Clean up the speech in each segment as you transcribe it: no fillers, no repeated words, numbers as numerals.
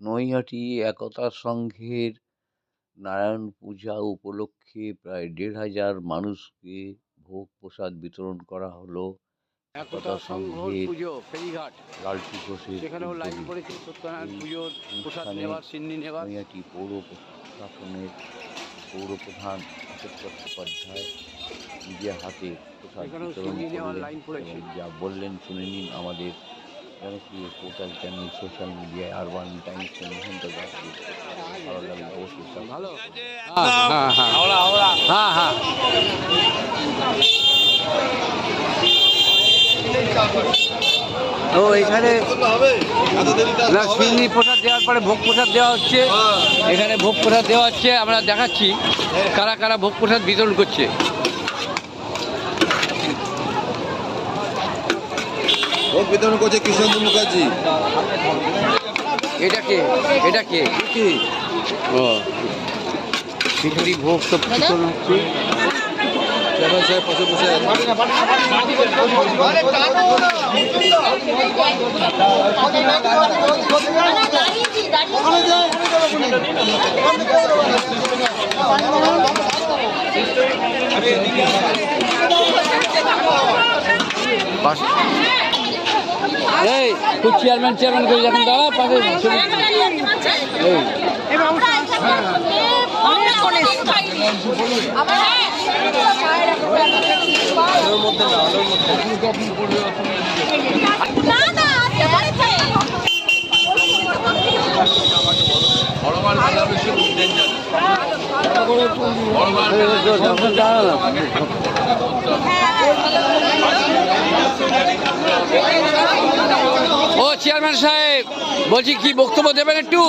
নৈহাটি একতা সংঘের নারায়ণ পূজা উপলক্ষে প্রায় ১,৫০০ মানুষকে ভোগ প্রসাদ বিতরণ করা হলো একতা একতা সংঘর সংঘের পুজো ফেরিঘাট, লালটু ঘোষের সেখানেও লাইন উদ্যোগে। পড়েছে সত্যনারায়ণ এই পুজোর প্রসাদ অনুষ্ঠানে নেওয়ার, সিন্নি নেওয়ার। নৈহাটি পৌর প্রশাসনের পৌরপ্রধান অশোক চট্টোপাধ্যায় নিজের হাতে প্রসাদ সেখানেও বিতরণ সিন্নি নেওয়ার করলেন লাইন পড়েছে। এবং যা বললেন শুনে নিন আমাদের জনপ্রিয় পোর্টাল চ্যানেল সোশ্যাল মিডিয়ায় আরবান টাইমসের মহন্ত দাসকে। ভালো লাগলে অবশ্যই ভালো। সাবস্ক্রাইব হ্যাঁ হ্যাঁ তো এখানে সিন্নি প্রসাদ দেওয়ার পরে ভোগ প্রসাদ দেওয়া হচ্ছে। এখানে ভোগ প্রসাদ দেওয়া হচ্ছে, আমরা দেখাচ্ছি কারা কারা ভোগ প্রসাদ বিতরণ করছে। ভোগ বিতরণ করছে কৃষ্ণেন্দু মুখার্জি। এটা কে? এটা কে? কি? ও খিচুড়ি ভোগ সব বিতরণ হচ্ছে। চেয়ারম্যান সাহেব পাশে বসে এই খুব চেয়ারম্যান করে যখন দাঁড়া পাশে ও চেয়ারম্যান সাহেব বলছি, কি বক্তব্য দেবেন একটু?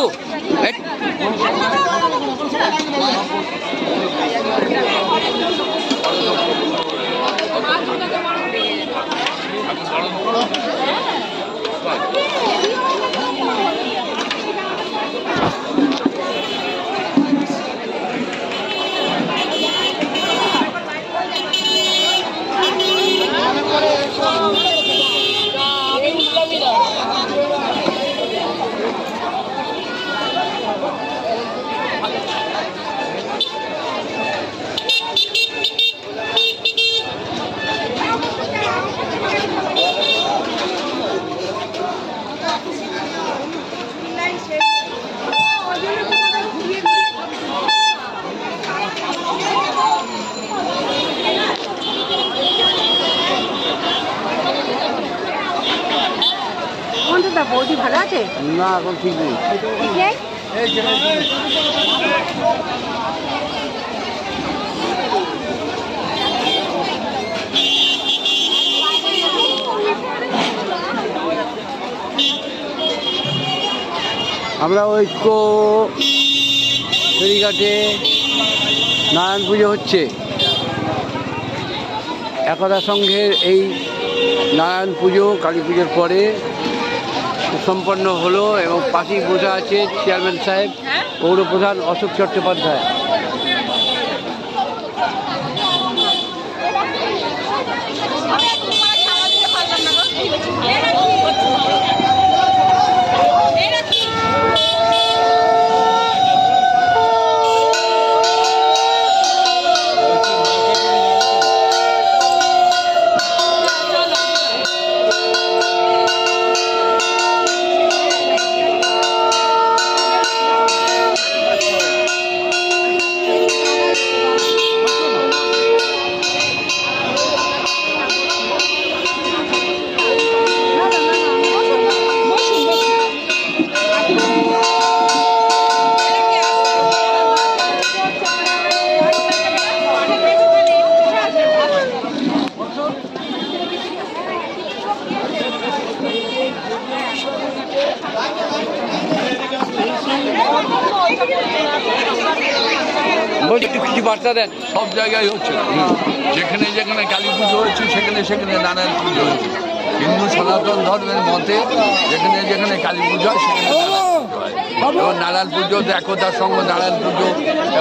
বৌদি ভালো আছে না, এখন ঠিক নেই। আমরা ঐক্য ফেরিঘাটে নারায়ণ পুজো হচ্ছে। একতা সংঘের এই নারায়ণ পুজো কালী পুজোর পরে সম্পন্ন হলো এবং পাশেই বসে আছে চেয়ারম্যান সাহেব, পৌরপ্রধান অশোক চট্টোপাধ্যায়। একটু কিছু বার্তা দেন। সব জায়গায় হচ্ছে, যেখানে যেখানে কালী পুজো হচ্ছে সেখানে সেখানে নারায়ণ পুজো হচ্ছে। হিন্দু সনাতন ধর্মের মতে যেখানে যেখানে কালী পুজো হয় সেখানে নারায়ণ পুজো হয়। এবার নারায়ণ পুজো একতার সঙ্গে নারায়ণ পুজো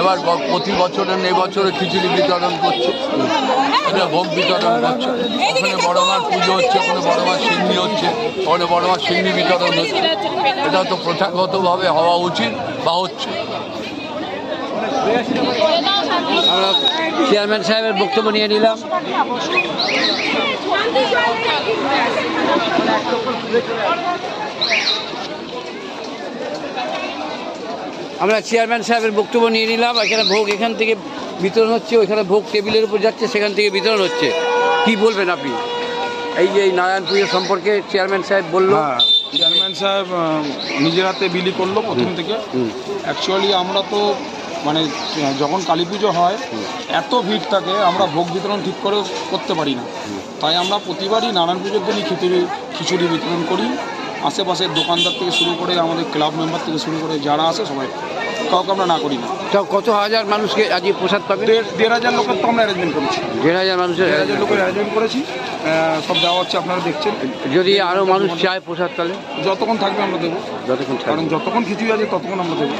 এবার প্রতি বছরের এবছরে খিচুড়ি বিতরণ করছে, এটা ভোগ বিতরণ করছে, ওখানে বড় মার পুজো হচ্ছে, ওখানে বড় মার সিন্নি হচ্ছে, ওখানে বড় মার সিন্নি বিতরণ হচ্ছে। এটা তো প্রথাগতভাবে হওয়া উচিত বা হচ্ছে। আমরা চেয়ারম্যান সাহেবের বক্তব্য নিয়ে নিলাম। আমরা চেয়ারম্যান সাহেবের বক্তব্য নিয়ে নিলাম। এখানে ভোগ এখান থেকে বিতরণ হচ্ছে, ওইখানে ভোগ টেবিলের উপর যাচ্ছে, সেখান থেকে বিতরণ হচ্ছে। কি বলবেন আপনি এই যে এই নারায়ণ পুজো সম্পর্কে? চেয়ারম্যান সাহেব বললো। হ্যাঁ, চেয়ারম্যান সাহেব নিজের হাতে বিলি করলো প্রথম থেকে। অ্যাকচুয়ালি আমরা তো মানে যখন কালী পুজো হয় এত ভিড় থাকে, আমরা ভোগ বিতরণ ঠিক করে করতে পারি না। তাই আমরা প্রতিবারই নারায়ণ পুজোর দিনই খিচুড়ি বিতরণ করি। আশেপাশের দোকানদার থেকে শুরু করে আমাদের ক্লাব মেম্বার থেকে শুরু করে যারা আছে সবাই, কাউকে আমরা না করি না। তাও কত হাজার মানুষকে আজ প্রসাদ পাবে? 1,500 লোকের তো আমরা অ্যারেঞ্জমেন্ট করেছি। 1,500 মানুষের 1,500 লোকের অ্যারেঞ্জমেন্ট করেছি, সব দেওয়া হচ্ছে, আপনারা দেখছেন। যদি আরও মানুষ চায় প্রসাদ তাহলে যতক্ষণ থাকবে আমরা দেবো, যতক্ষণ কারণ যতক্ষণ খিচুড়ি আছে ততক্ষণ আমরা দেবো।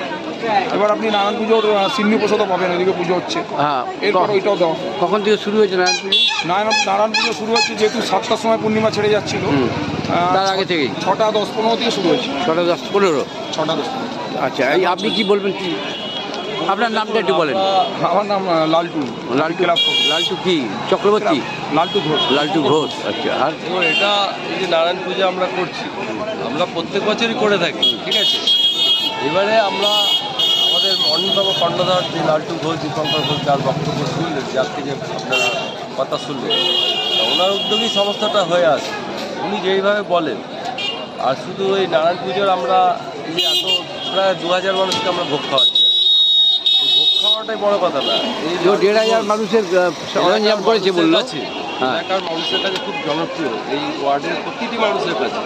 এবার আপনি নারায়ণ পুজোর সিন্নি প্রসাদও পাবেন, এদিকে পুজো হচ্ছে। হ্যাঁ, এরপর ওইটাও দেওয়া। কখন থেকে শুরু হয়েছে নারায়ণ পুজো? নারায়ণ পুজো শুরু হচ্ছে যেহেতু 7টার সময় পূর্ণিমা ছেড়ে যাচ্ছিল, তার আগে থেকেই 6টা 10-15 থেকে শুরু হয়েছে। 6টা 10-15। 6টা 10-15। আচ্ছা, এই আপনি কি বলবেন? কি আপনার নামটা একটু বলেন। আমার নাম লালটু। লালটু কি চক্রবর্তী? লালটু ঘোষ। লালটু ঘোষ। আচ্ছা, আর এটা এই যে নারায়ণ পুজো আমরা করছি, আমরা প্রত্যেক বছরই করে থাকি, ঠিক আছে। এবারে আমরা আমাদের অন্যতম কর্ণধার যে লালটু ঘোষ, দীপঙ্কর ঘোষ, যার বক্তব্য শুনলেন, যার থেকে আপনারা কথা শুনলেন, ওনার উদ্যোগেই সমস্যাটা হয়ে আসে। উনি যেইভাবে বলেন, আর শুধু ওই নারায়ণ পুজোর আমরা এই যে এত প্রায় 2,000 মানুষকে আমরা ভোগ খাওয়াচ্ছি। এই ভোগ খাওয়াটাই বড় কথা না, এই 1,500 মানুষের সরঞ্জাম করেছে বললো। হ্যাঁ, এলাকার মানুষের কাছে খুব জনপ্রিয়, এই ওয়ার্ডের প্রতিটি মানুষের কাছে।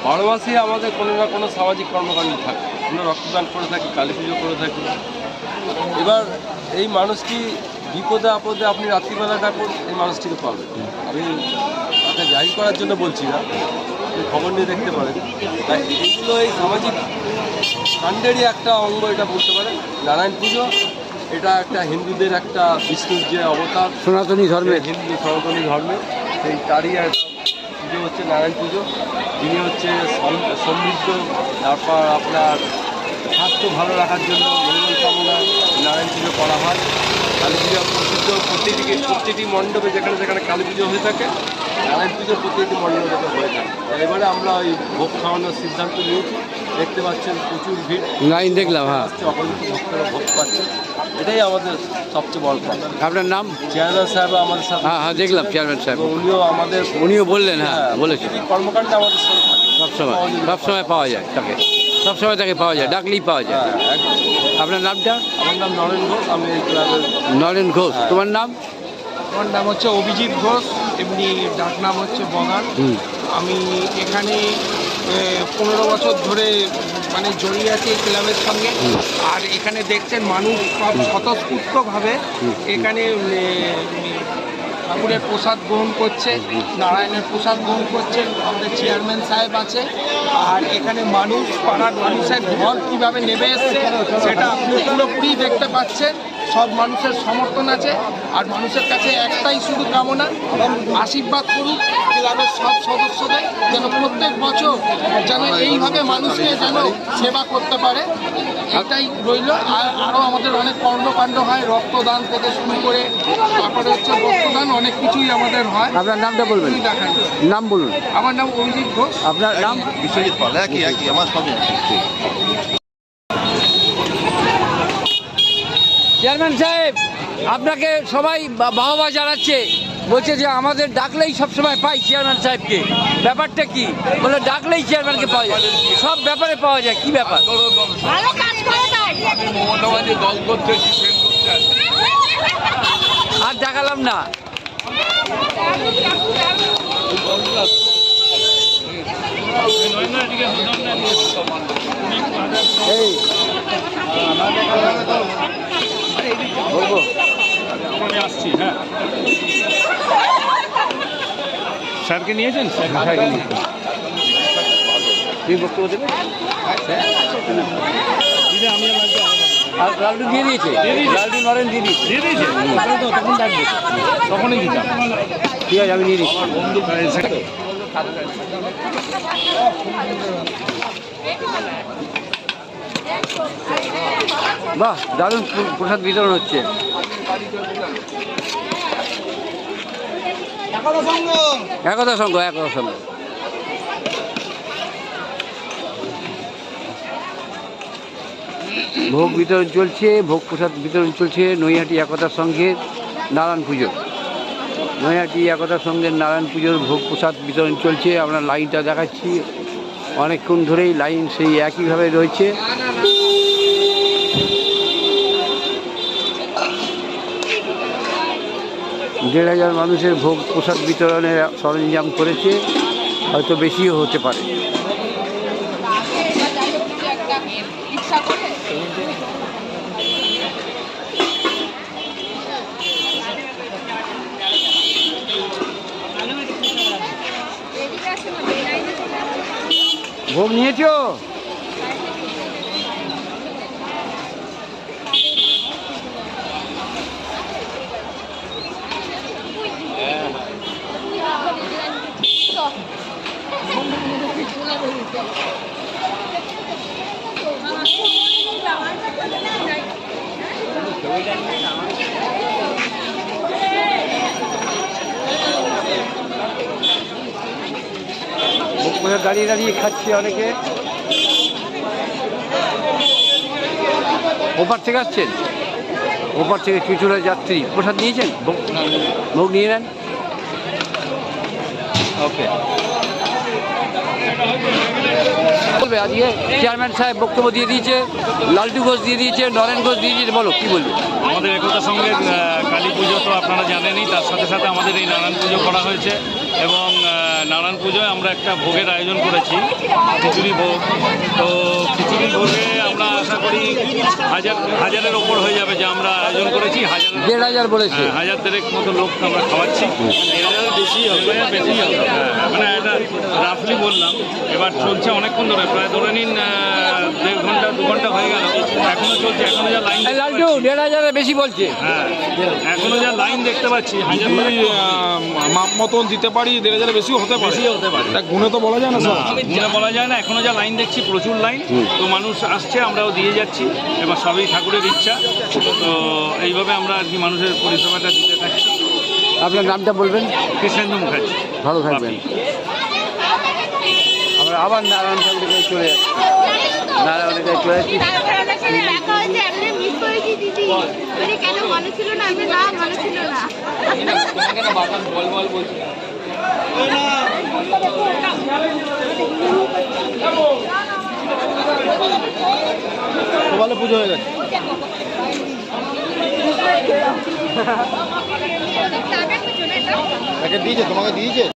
বারো মাসে আমাদের কোনো না কোনো সামাজিক কর্মকাণ্ড থাকে, আমরা রক্তদান করে থাকি, কালী পুজো করে থাকি। এবার এই মানুষটি বিপদে আপদে আপনি রাত্রিবেলা ডাকুন, এই মানুষটিকে পাবেন। আমি তাকে জাহির করার জন্য বলছি না, আপনি খবর নিয়ে দেখতে পারেন। তাই এইগুলো এই সামাজিক কাণ্ডেরই একটা অঙ্গ, এটা বলতে পারেন। নারায়ণ পুজো এটা একটা হিন্দুদের একটা বিষ্ণুর যে অবতার, সনাতনী ধর্মের, হিন্দু সনাতনী ধর্মে, সেই তারই একটা পুজো হচ্ছে নারায়ণ পুজো। যিনি হচ্ছে সমৃদ্ধ, তারপর আপনার স্বাস্থ্য ভালো রাখার জন্য মঙ্গল কামনায় নারায়ণ পুজো করা হয়। কালী পুজো প্রসিদ্ধ, প্রতিটি মণ্ডপে যেখানে যেখানে কালী পুজো হয়ে থাকে, নারায়ণ পুজো প্রতিটি মণ্ডপে হয়ে থাকে। এবারে আমরা ওই ভোগ খাওয়ানোর সিদ্ধান্ত নিয়েছি। দেখতে পাচ্ছেন প্রচুর ভিড়, লাইন দেখলাম। হ্যাঁ, অগণিত ভক্তরা ভোগ পাচ্ছে, এটাই আমাদের সবচেয়ে বড় কথা। আপনার নাম? চেয়ারম্যান সাহেব আমাদের সাথে। হ্যাঁ হ্যাঁ, দেখলাম চেয়ারম্যান সাহেব, উনিও বললেন। হ্যাঁ, বলেছে কর্মকাণ্ডে আমাদের সাথে সবসময় পাওয়া যায় তাকে, সবসময় তাকে পাওয়া যায়, ডাকলেই পাওয়া যায়। আপনার নামটা? আমার নাম নরেন ঘোষ, আমি এই ক্লাবের। নরেন ঘোষ। তোমার নাম? আমার নাম হচ্ছে অভিজিৎ ঘোষ, এমনি ডাক নাম হচ্ছে বগান। আমি এখানে 15 বছর ধরে মানে জড়িয়ে আছি এই ক্লাবের সঙ্গে। আর এখানে দেখছেন মানুষ সব স্বতঃস্ফূর্তভাবে এখানে ঠাকুরের প্রসাদ গ্রহণ করছে, নারায়ণের প্রসাদ গ্রহণ করছে। আমাদের চেয়ারম্যান সাহেব আছে, আর এখানে মানুষ, পাড়ার মানুষের ঘর কীভাবে নেমে এসছে সেটা আপনি পুরোপুরি দেখতে পাচ্ছেন। সব মানুষের সমর্থন আছে, আর মানুষের কাছে একটাই শুধু কামনা, আশীর্বাদ করুন ক্লাবের সব সদস্যদের, যেন প্রত্যেক বছর যেন এইভাবে মানুষকে যেন সেবা করতে পারে, এটাই রইল। আর আরও আমাদের অনেক কর্মকাণ্ড হয়, রক্তদান থেকে শুরু করে তারপরে হচ্ছে বস্ত্রদান, অনেক কিছুই আমাদের হয়। আপনার নামটা বলবেন? দেখান, নাম বলুন। আমার নাম অভিজিৎ ঘোষ। আপনার নাম? বিশ্বজিৎ পাল। একই আমার সবই। চেয়ারম্যান সাহেব, আপনাকে সবাই বাহবা জানাচ্ছে, বলছে যে আমাদের ডাকলেই সবসময় পাই চেয়ারম্যান সাহেবকে। ব্যাপারটা কি? বলে ডাকলেই চেয়ারম্যানকে পাওয়া যায়, সব ব্যাপারে পাওয়া যায়। কি ব্যাপার? ভালো কাজ করে তাই। আমি মমতাবাদী দল করতে ডিফেন্ড করতে আসি। আর দেখালাম না। এই বলবো আসছি। হ্যাঁ, স্যারকে নিয়েছেন? তুই বক্তব্য দেবে? আর লালটু দিয়ে দিয়েছে, লালটু নরেন দিয়ে দিয়েছে, তখনই দিতাম। ঠিক আছে আমি নিয়ে নিচ্ছি। বাহ, দারুণ প্রসাদ বিতরণ হচ্ছে। একতা সংঘ, একতা সংঘ। ভোগ বিতরণ চলছে, ভোগ প্রসাদ বিতরণ চলছে নৈহাটি একতা সংঘের নারায়ণ পুজো। নৈহাটি একতা সংঘের নারায়ণ পুজোর ভোগ প্রসাদ বিতরণ চলছে। আমরা লাইনটা দেখাচ্ছি, অনেকক্ষণ ধরেই লাইন সেই একইভাবে রয়েছে। দেড় হাজার মানুষের ভোগ প্রসাদ বিতরণের সরঞ্জাম করেছে, হয়তো বেশিও হতে পারে। ভোগ নিয়েছো? ভোগ প্রসাদ দাঁড়িয়ে দাঁড়িয়ে খাচ্ছে অনেকে। ওপার থেকে আসছেন, ওপার থেকে চুচুড়া যাত্রী প্রসাদ নিয়েছেন? ভোগ নিয়ে নেন। ওকে, বলবে আজকে চেয়ারম্যান সাহেব বক্তব্য দিয়ে দিয়েছে, লালটু ঘোষ দিয়ে দিয়েছে, নরেন ঘোষ দিয়ে দিয়েছে, বলো কি বলবে? আমাদের একতা সঙ্গে কালী পুজো তো আপনারা জানেনই, তার সাথে সাথে আমাদের এই নারায়ণ পুজো করা হয়েছে এবং নারায়ণ পুজোয় আমরা একটা ভোগের আয়োজন করেছি, খিচুড়ি ভোগ। তো খিচুড়ি ভোগে আমরা আশা করি হাজারের ওপর হয়ে যাবে, যে আমরা আয়োজন করেছি। 1,500 বলেছে, 1000 মতো লোক আমরা খাওয়াচ্ছি। 1000 বেশি হবে, বেশি হবে, মানে এটা রাফলি বললাম। এবার চলছে অনেকক্ষণ ধরে, প্রায় ধরে নিন 1.5 ঘন্টা 2 ঘন্টা হয়ে গেল, এখনো চলছে। এখনো যা লাইন, লালটু 1,500 বেশি বলছে। হ্যাঁ, এখনো যা লাইন দেখতে পাচ্ছি, মাপ মতন দিতে পারি, 1,500 বেশিও হতে পারে। তা গুণে তো বলা যায় না স্যার, গুণে বলা যায় না। এখনো যা লাইন দেখছি প্রচুর লাইন, তো মানুষ আসছে, আমরাও দিয়ে যাচ্ছি। এবার সবই ঠাকুরের ইচ্ছা, তো এইভাবে আমরা আর কি মানুষের পরিষেবাটা দিতে থাকছি। আপনার নামটা বলবেন? কৃষ্ণেন্দু মুখার্জি। ভালো থাকবেন। আমরা আবার নারায়ণ ঠাকুরের কাছে চলে যাচ্ছি, নারায়ণের কাছে চলে যাচ্ছি। দেখা হয়েছে, আপনি মিস করেছি দিদি, মানে কেন মনে ছিল না? আমি না, মনে ছিল না। ভালো পুজো হয়ে গেছে। দিয়েছে, তোমাকে দিয়েছে।